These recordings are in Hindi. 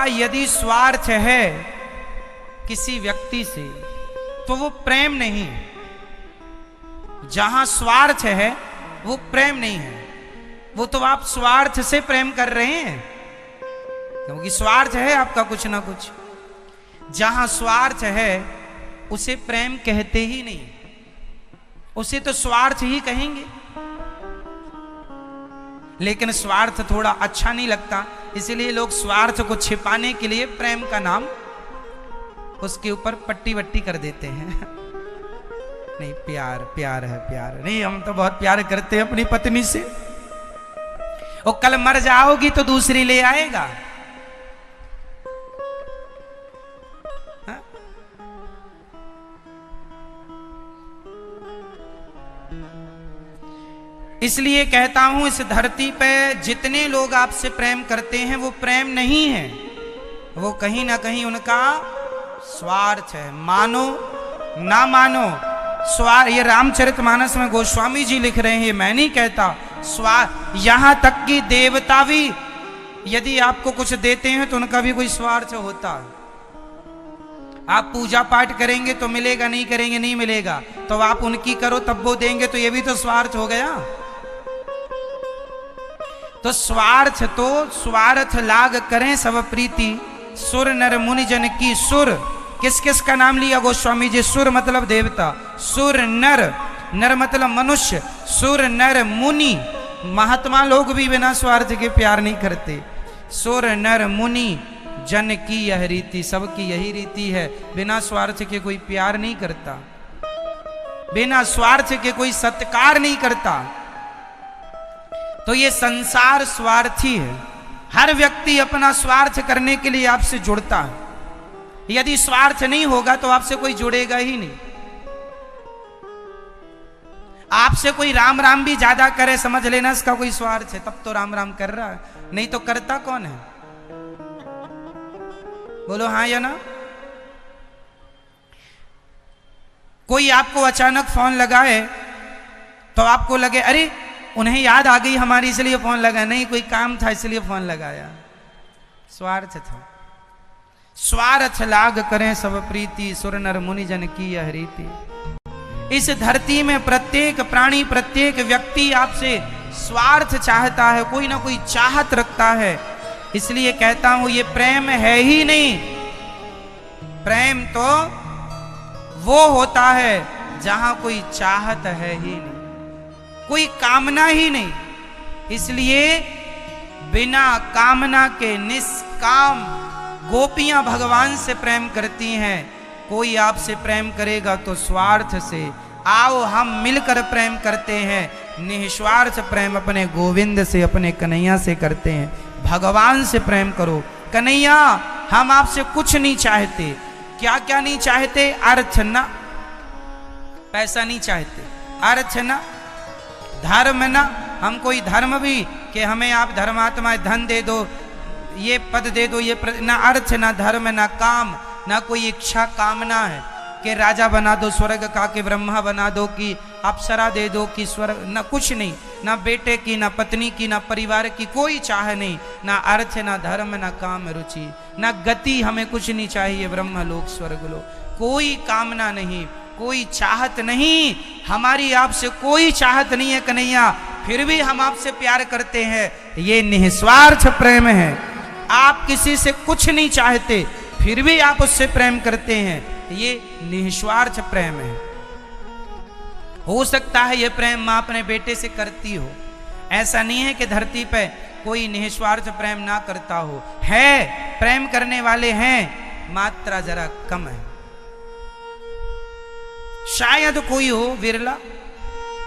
यदि स्वार्थ है किसी व्यक्ति से तो वो प्रेम नहीं है। जहां स्वार्थ है वो प्रेम नहीं है, वो तो आप स्वार्थ से प्रेम कर रहे हैं, क्योंकि स्वार्थ है आपका कुछ ना कुछ। जहां स्वार्थ है उसे प्रेम कहते ही नहीं, उसे तो स्वार्थ ही कहेंगे। लेकिन स्वार्थ थोड़ा अच्छा नहीं लगता, इसलिए लोग स्वार्थ को छिपाने के लिए प्रेम का नाम उसके ऊपर पट्टी वट्टी कर देते हैं। नहीं, प्यार प्यार है, प्यार नहीं, हम तो बहुत प्यार करते हैं अपनी पत्नी से। वो कल मर जाओगी तो दूसरी ले आएगा। हा? इसलिए कहता हूं इस धरती पे जितने लोग आपसे प्रेम करते हैं वो प्रेम नहीं है, वो कहीं ना कहीं उनका स्वार्थ है। मानो ना मानो स्वार्थ। ये रामचरितमानस में गोस्वामी जी लिख रहे हैं, ये मैं नहीं कहता। यहां तक कि देवता भी यदि आपको कुछ देते हैं तो उनका भी कोई स्वार्थ होता है। आप पूजा पाठ करेंगे तो मिलेगा, नहीं करेंगे नहीं मिलेगा, तो आप उनकी करो तब वो देंगे, तो ये भी तो स्वार्थ हो गया। तो स्वार्थ लाग करें सब प्रीति, सुर नर मुनि जन की। सुर किस किस का नाम लिया गोस्वामी जी? सुर मतलब देवता, सुर नर, नर मतलब मनुष्य, सुर नर मुनि। महात्मा लोग भी बिना स्वार्थ के प्यार नहीं करते। सुर नर मुनि जन की यह रीति, सबकी यही रीति है, बिना स्वार्थ के कोई प्यार नहीं करता, बिना स्वार्थ के कोई सत्कार नहीं करता। तो ये संसार स्वार्थी है। हर व्यक्ति अपना स्वार्थ करने के लिए आपसे जुड़ता है। यदि स्वार्थ नहीं होगा तो आपसे कोई जुड़ेगा ही नहीं। आपसे कोई राम राम भी ज्यादा करे, समझ लेना इसका कोई स्वार्थ है, तब तो राम राम कर रहा है, नहीं तो करता कौन है? बोलो हाँ या ना। कोई आपको अचानक फोन लगाए तो आपको लगे अरे उन्हें याद आ गई हमारी इसलिए फोन लगा, नहीं कोई काम था इसलिए फोन लगाया, स्वार्थ था। स्वार्थ लाग करें सब प्रीति, सुर नर मुनि जन की यह रीति। इस धरती में प्रत्येक प्राणी, प्रत्येक व्यक्ति आपसे स्वार्थ चाहता है, कोई ना कोई चाहत रखता है। इसलिए कहता हूं ये प्रेम है ही नहीं। प्रेम तो वो होता है जहां कोई चाहत है ही नहीं, कोई कामना ही नहीं। इसलिए बिना कामना के निष्काम गोपियां भगवान से प्रेम करती हैं। कोई आपसे प्रेम करेगा तो स्वार्थ से। आओ हम मिलकर प्रेम करते हैं, निस्वार्थ प्रेम अपने गोविंद से, अपने कन्हैया से करते हैं। भगवान से प्रेम करो। कन्हैया हम आपसे कुछ नहीं चाहते। क्या क्या नहीं चाहते? अर्थ ना, पैसा नहीं चाहते, अर्थ ना, धर्म ना। हम कोई धर्म भी कि हमें आप धर्मात्मा धन दे दो, ये पद दे दो, ये ना अर्थ ना धर्म ना काम, ना कोई इच्छा कामना है कि राजा बना दो स्वर्ग का, कि ब्रह्मा बना दो, कि अप्सरा दे दो, कि स्वर्ग, ना कुछ नहीं। ना बेटे की, ना पत्नी की, ना परिवार की कोई चाह नहीं, ना अर्थ ना धर्म ना काम रुचि, ना गति, हमें कुछ नहीं चाहिए। ब्रह्म लोक स्वर्ग लोक, कोई कामना नहीं, कोई चाहत नहीं। हमारी आपसे कोई चाहत नहीं है कन्हैया, फिर भी हम आपसे प्यार करते हैं। ये निस्वार्थ प्रेम है। आप किसी से कुछ नहीं चाहते फिर भी आप उससे प्रेम करते हैं, ये निस्वार्थ प्रेम है। हो सकता है ये प्रेम मां अपने बेटे से करती हो, ऐसा नहीं है कि धरती पे कोई निस्वार्थ प्रेम ना करता हो। है, प्रेम करने वाले हैं, मात्रा जरा कम है। शायद कोई हो विरला,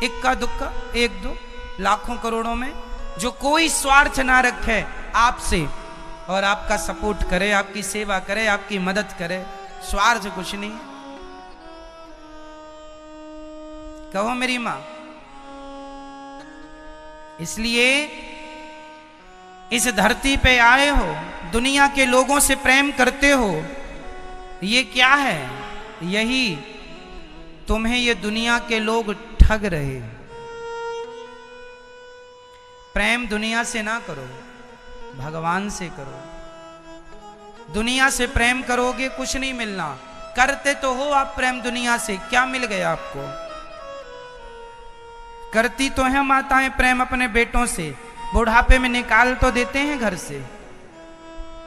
इक्का दुक्का, एक दो लाखों करोड़ों में, जो कोई स्वार्थ ना रखे आपसे और आपका सपोर्ट करे, आपकी सेवा करे, आपकी मदद करे। स्वार्थ कुछ नहीं। कहो मेरी मां। इसलिए इस धरती पे आए हो, दुनिया के लोगों से प्रेम करते हो, ये क्या है? यही तुम्हें ये दुनिया के लोग ठग रहे। प्रेम दुनिया से ना करो, भगवान से करो। दुनिया से प्रेम करोगे कुछ नहीं मिलना, करते तो हो आप प्रेम दुनिया से, क्या मिल गया आपको? करती तो है माताएं प्रेम अपने बेटों से, बुढ़ापे में निकाल तो देते हैं घर से,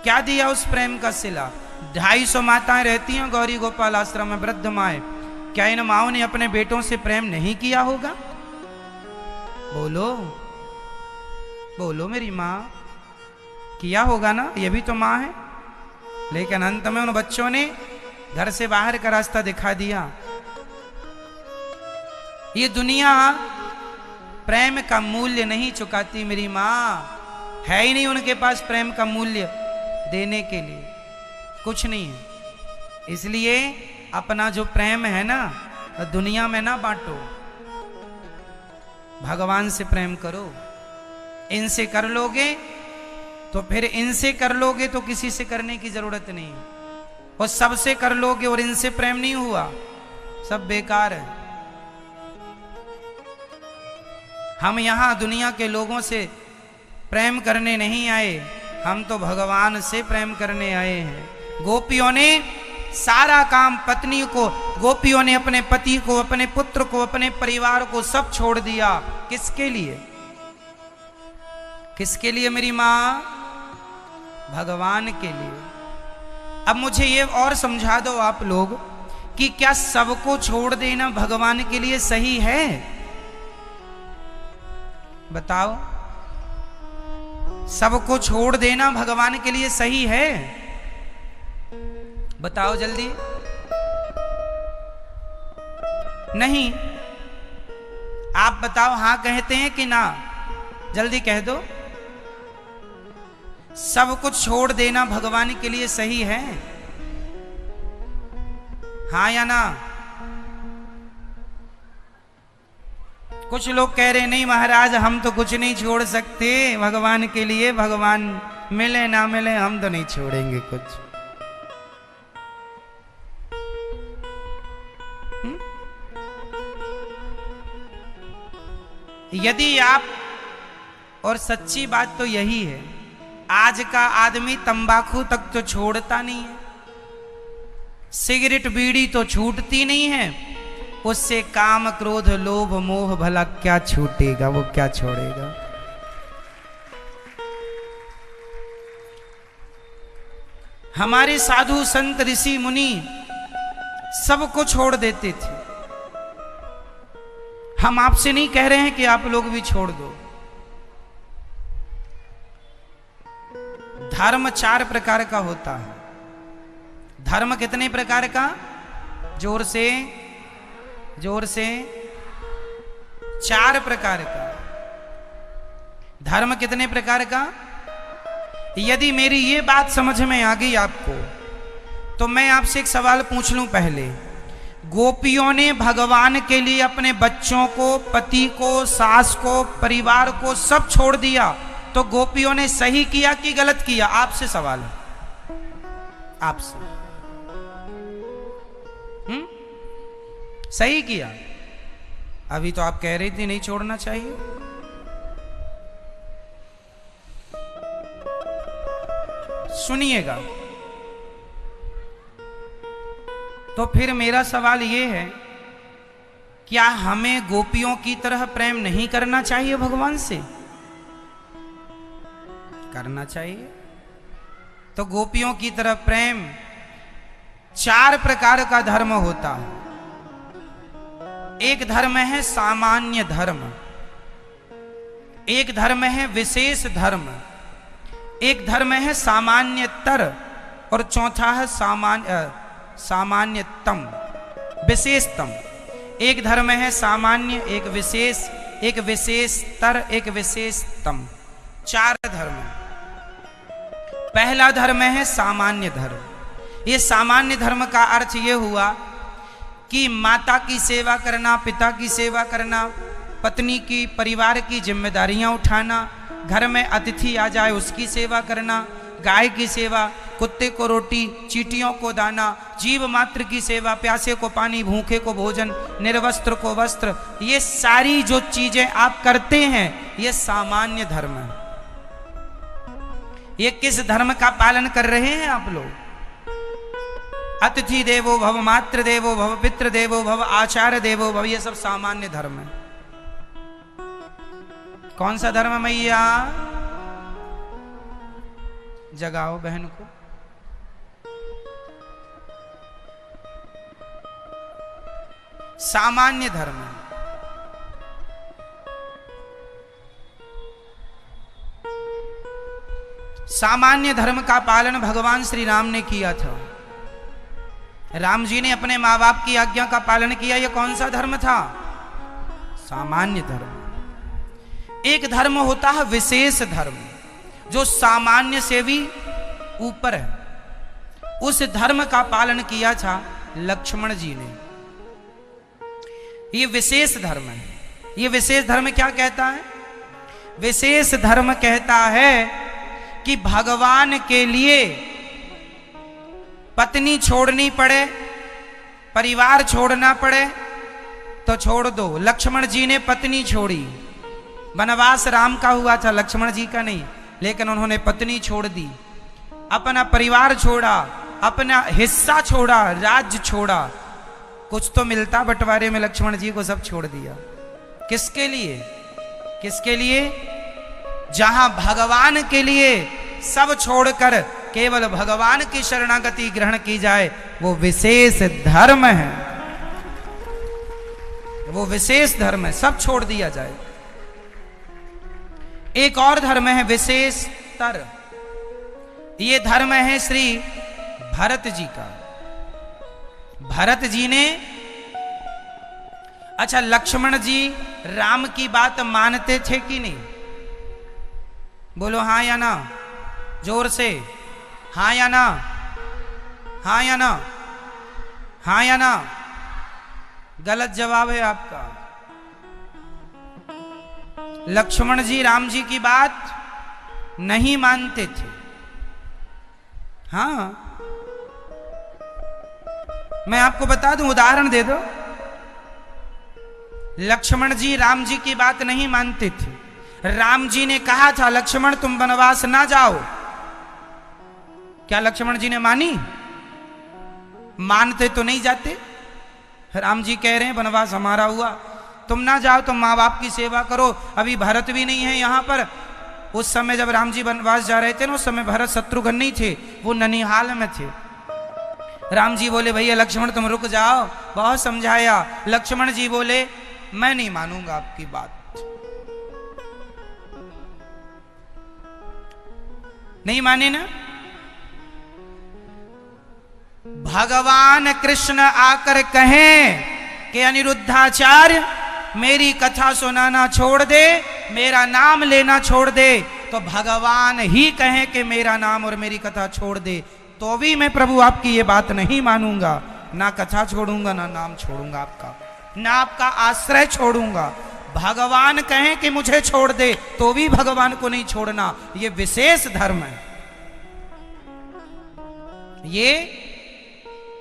क्या दिया उस प्रेम का सिला? 250 माताएं रहती हैं गौरी गोपाल आश्रम में, वृद्ध माएं, क्या इन माओं ने अपने बेटों से प्रेम नहीं किया होगा? बोलो बोलो मेरी माँ, किया होगा ना, ये भी तो माँ है। लेकिन अंत में उन बच्चों ने घर से बाहर का रास्ता दिखा दिया। ये दुनिया प्रेम का मूल्य नहीं चुकाती मेरी माँ, है ही नहीं उनके पास प्रेम का मूल्य देने के लिए, कुछ नहीं है। इसलिए अपना जो प्रेम है ना दुनिया में ना बांटो, भगवान से प्रेम करो। इनसे कर लोगे तो फिर इनसे कर लोगे तो किसी से करने की जरूरत नहीं, और सबसे कर लोगे और इनसे प्रेम नहीं हुआ, सब बेकार है। हम यहां दुनिया के लोगों से प्रेम करने नहीं आए, हम तो भगवान से प्रेम करने आए हैं। गोपियों ने सारा काम पत्नी को, गोपियों ने अपने पति को, अपने पुत्र को, अपने परिवार को सब छोड़ दिया। किसके लिए? किसके लिए मेरी मां? भगवान के लिए। अब मुझे ये और समझा दो आप लोग कि क्या सबको छोड़ देना भगवान के लिए सही है? बताओ, सबको छोड़ देना भगवान के लिए सही है? बताओ जल्दी। नहीं, आप बताओ, हां कहते हैं कि ना? जल्दी कह दो। सब कुछ छोड़ देना भगवान के लिए सही है? हां या ना? कुछ लोग कह रहे नहीं महाराज, हम तो कुछ नहीं छोड़ सकते भगवान के लिए, भगवान मिले ना मिले हम तो नहीं छोड़ेंगे कुछ। यदि आप, और सच्ची बात तो यही है, आज का आदमी तंबाकू तक तो छोड़ता नहीं है, सिगरेट बीड़ी तो छूटती नहीं है, उससे काम क्रोध लोभ मोह भला क्या छूटेगा, वो क्या छोड़ेगा? हमारे साधु संत ऋषि मुनि सबको छोड़ देते थे। हम आपसे नहीं कह रहे हैं कि आप लोग भी छोड़ दो। धर्म 4 प्रकार का होता है। धर्म कितने प्रकार का? जोर से, जोर से। 4 प्रकार का। धर्म कितने प्रकार का? यदि मेरी ये बात समझ में आ गई आपको, तो मैं आपसे एक सवाल पूछ लूं पहले। गोपियों ने भगवान के लिए अपने बच्चों को, पति को, सास को, परिवार को सब छोड़ दिया, तो गोपियों ने सही किया कि गलत किया? आपसे सवाल है, आपसे। सही किया। अभी तो आप कह रही थी नहीं छोड़ना चाहिए। सुनिएगा, तो फिर मेरा सवाल यह है, क्या हमें गोपियों की तरह प्रेम नहीं करना चाहिए भगवान से? करना चाहिए। तो गोपियों की तरह प्रेम, 4 प्रकार का धर्म होता है। एक धर्म है सामान्य धर्म, एक धर्म है विशेष धर्म, एक धर्म है सामान्यतर, और चौथा है सामान्यतम, विशेषतम। एक धर्म है सामान्य, एक विशेष, एक विशेषतर, एक विशेषतम। 4 धर्म। पहला धर्म है सामान्य धर्म। ये सामान्य धर्म का अर्थ ये हुआ कि माता की सेवा करना, पिता की सेवा करना, पत्नी की, परिवार की जिम्मेदारियां उठाना, घर में अतिथि आ जाए उसकी सेवा करना, गाय की सेवा, कुत्ते को रोटी, चींटियों को दाना, जीव मात्र की सेवा, प्यासे को पानी, भूखे को भोजन, निर्वस्त्र को वस्त्र, ये सारी जो चीजें आप करते हैं ये सामान्य धर्म है। ये किस धर्म का पालन कर रहे हैं आप लोग? अतिथि देवो भव, मातृ देवो भव, पितृ देवो भव, आचार्य देवो भव, ये सब सामान्य धर्म है। कौन सा धर्म है मैया? जगाओ बहन को। सामान्य धर्म है। सामान्य धर्म का पालन भगवान श्री राम ने किया था। राम जी ने अपने माँ बाप की आज्ञा का पालन किया। यह कौन सा धर्म था? सामान्य धर्म। एक धर्म होता है विशेष धर्म, जो सामान्य से भी ऊपर है। उस धर्म का पालन किया था लक्ष्मण जी ने। ये विशेष धर्म है। ये विशेष धर्म क्या कहता है? विशेष धर्म कहता है कि भगवान के लिए पत्नी छोड़नी पड़े, परिवार छोड़ना पड़े तो छोड़ दो। लक्ष्मण जी ने पत्नी छोड़ी। वनवास राम का हुआ था, लक्ष्मण जी का नहीं, लेकिन उन्होंने पत्नी छोड़ दी, अपना परिवार छोड़ा, अपना हिस्सा छोड़ा, राज्य छोड़ा। कुछ तो मिलता बंटवारे में, लक्ष्मण जी को सब छोड़ दिया। किसके लिए? किसके लिए? जहां भगवान के लिए सब छोड़कर केवल भगवान की शरणागति ग्रहण की जाए, वो विशेष धर्म है। वो विशेष धर्म है, सब छोड़ दिया जाए। एक और धर्म है विशेषतर। ये धर्म है श्री भरत जी का। भरत जी ने, अच्छा लक्ष्मण जी राम की बात मानते थे कि नहीं? बोलो हाँ या ना, जोर से। हाँ या ना? हाँ या ना? हाँ या ना? गलत जवाब है आपका। लक्ष्मण जी राम जी की बात नहीं मानते थे। हाँ, मैं आपको बता दूं, उदाहरण दे दो। लक्ष्मण जी राम जी की बात नहीं मानते थे। राम जी ने कहा था लक्ष्मण तुम वनवास ना जाओ। क्या लक्ष्मण जी ने मानी? मानते तो नहीं जाते। राम जी कह रहे हैं वनवास हमारा हुआ, तुम ना जाओ, तुम माँ बाप की सेवा करो। अभी भरत भी नहीं है यहाँ पर। उस समय जब राम जी वनवास जा रहे थे ना, उस समय भरत शत्रुघ्न नहीं थे, वो ननिहाल में थे। राम जी बोले भैया लक्ष्मण तुम रुक जाओ, बहुत समझाया। लक्ष्मण जी बोले मैं नहीं मानूंगा आपकी बात। नहीं माने ना। भगवान कृष्ण आकर कहें कि अनिरुद्धाचार्य मेरी कथा सुनाना छोड़ दे, मेरा नाम लेना छोड़ दे, तो भगवान ही कहें कि मेरा नाम और मेरी कथा छोड़ दे, तो भी मैं प्रभु आपकी ये बात नहीं मानूंगा। ना कथा छोड़ूंगा, ना नाम छोड़ूंगा आपका, ना आपका आश्रय छोड़ूंगा। भगवान कहें कि मुझे छोड़ दे, तो भी भगवान को नहीं छोड़ना। ये विशेष धर्म है।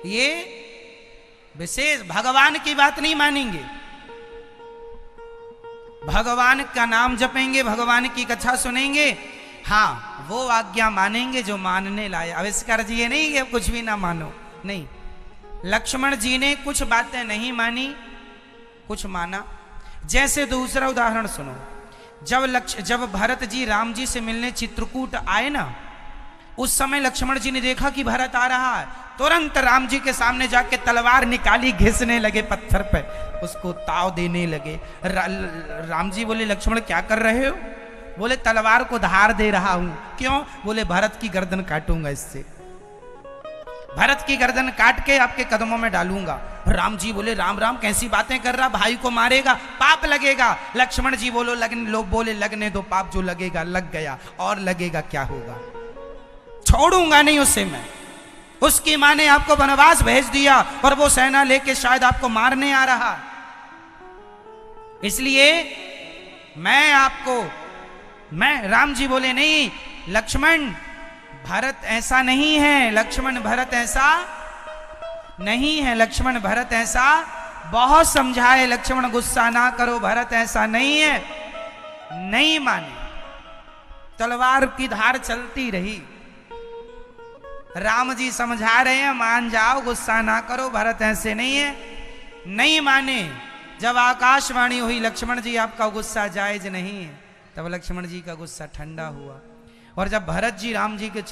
ये विशेष, भगवान की बात नहीं मानेंगे, भगवान का नाम जपेंगे, भगवान की कथा सुनेंगे। हाँ, वो आज्ञा मानेंगे जो मानने लायक। आविष्कार जी ये नहीं कि कुछ भी ना मानो, नहीं। लक्ष्मण जी ने कुछ बातें नहीं मानी, कुछ माना। जैसे दूसरा उदाहरण सुनो। जब भरत जी राम जी से मिलने चित्रकूट आए ना, उस समय लक्ष्मण जी ने देखा कि भरत आ रहा है, तुरंत राम जी के सामने जाके तलवार निकाली, घिसने लगे पत्थर पे, उसको ताव देने लगे। राम जी बोले लक्ष्मण क्या कर रहे हो? बोले तलवार को धार दे रहा हूं। क्यों? बोले भरत की गर्दन काटूंगा इससे, भरत की गर्दन काट के आपके कदमों में डालूंगा। राम जी बोले राम राम कैसी बातें कर रहा, भाई को मारेगा, पाप लगेगा। लक्ष्मण जी लोग बोले लगने दो, पाप जो लगेगा लग गया, और लगेगा क्या होगा, छोड़ूंगा नहीं उसे मैं। उसकी मां ने आपको वनवास भेज दिया और वो सेना लेके शायद आपको मारने आ रहा। इसलिए मैं राम जी बोले नहीं लक्ष्मण भरत ऐसा नहीं है, लक्ष्मण भरत ऐसा नहीं है, लक्ष्मण भरत ऐसा, बहुत समझाए लक्ष्मण गुस्सा ना करो, भरत ऐसा नहीं है, नहीं माने। तलवार की धार चलती रही। राम जी समझा रहे हैं, मान जाओ, गुस्सा ना करो, भरत ऐसे नहीं है। नहीं माने। जब आकाशवाणी हुई, लक्ष्मण जी आपका गुस्सा जायज नहीं है, तब लक्ष्मण जी का गुस्सा ठंडा हुआ। और जब भरत जी राम जी के चरण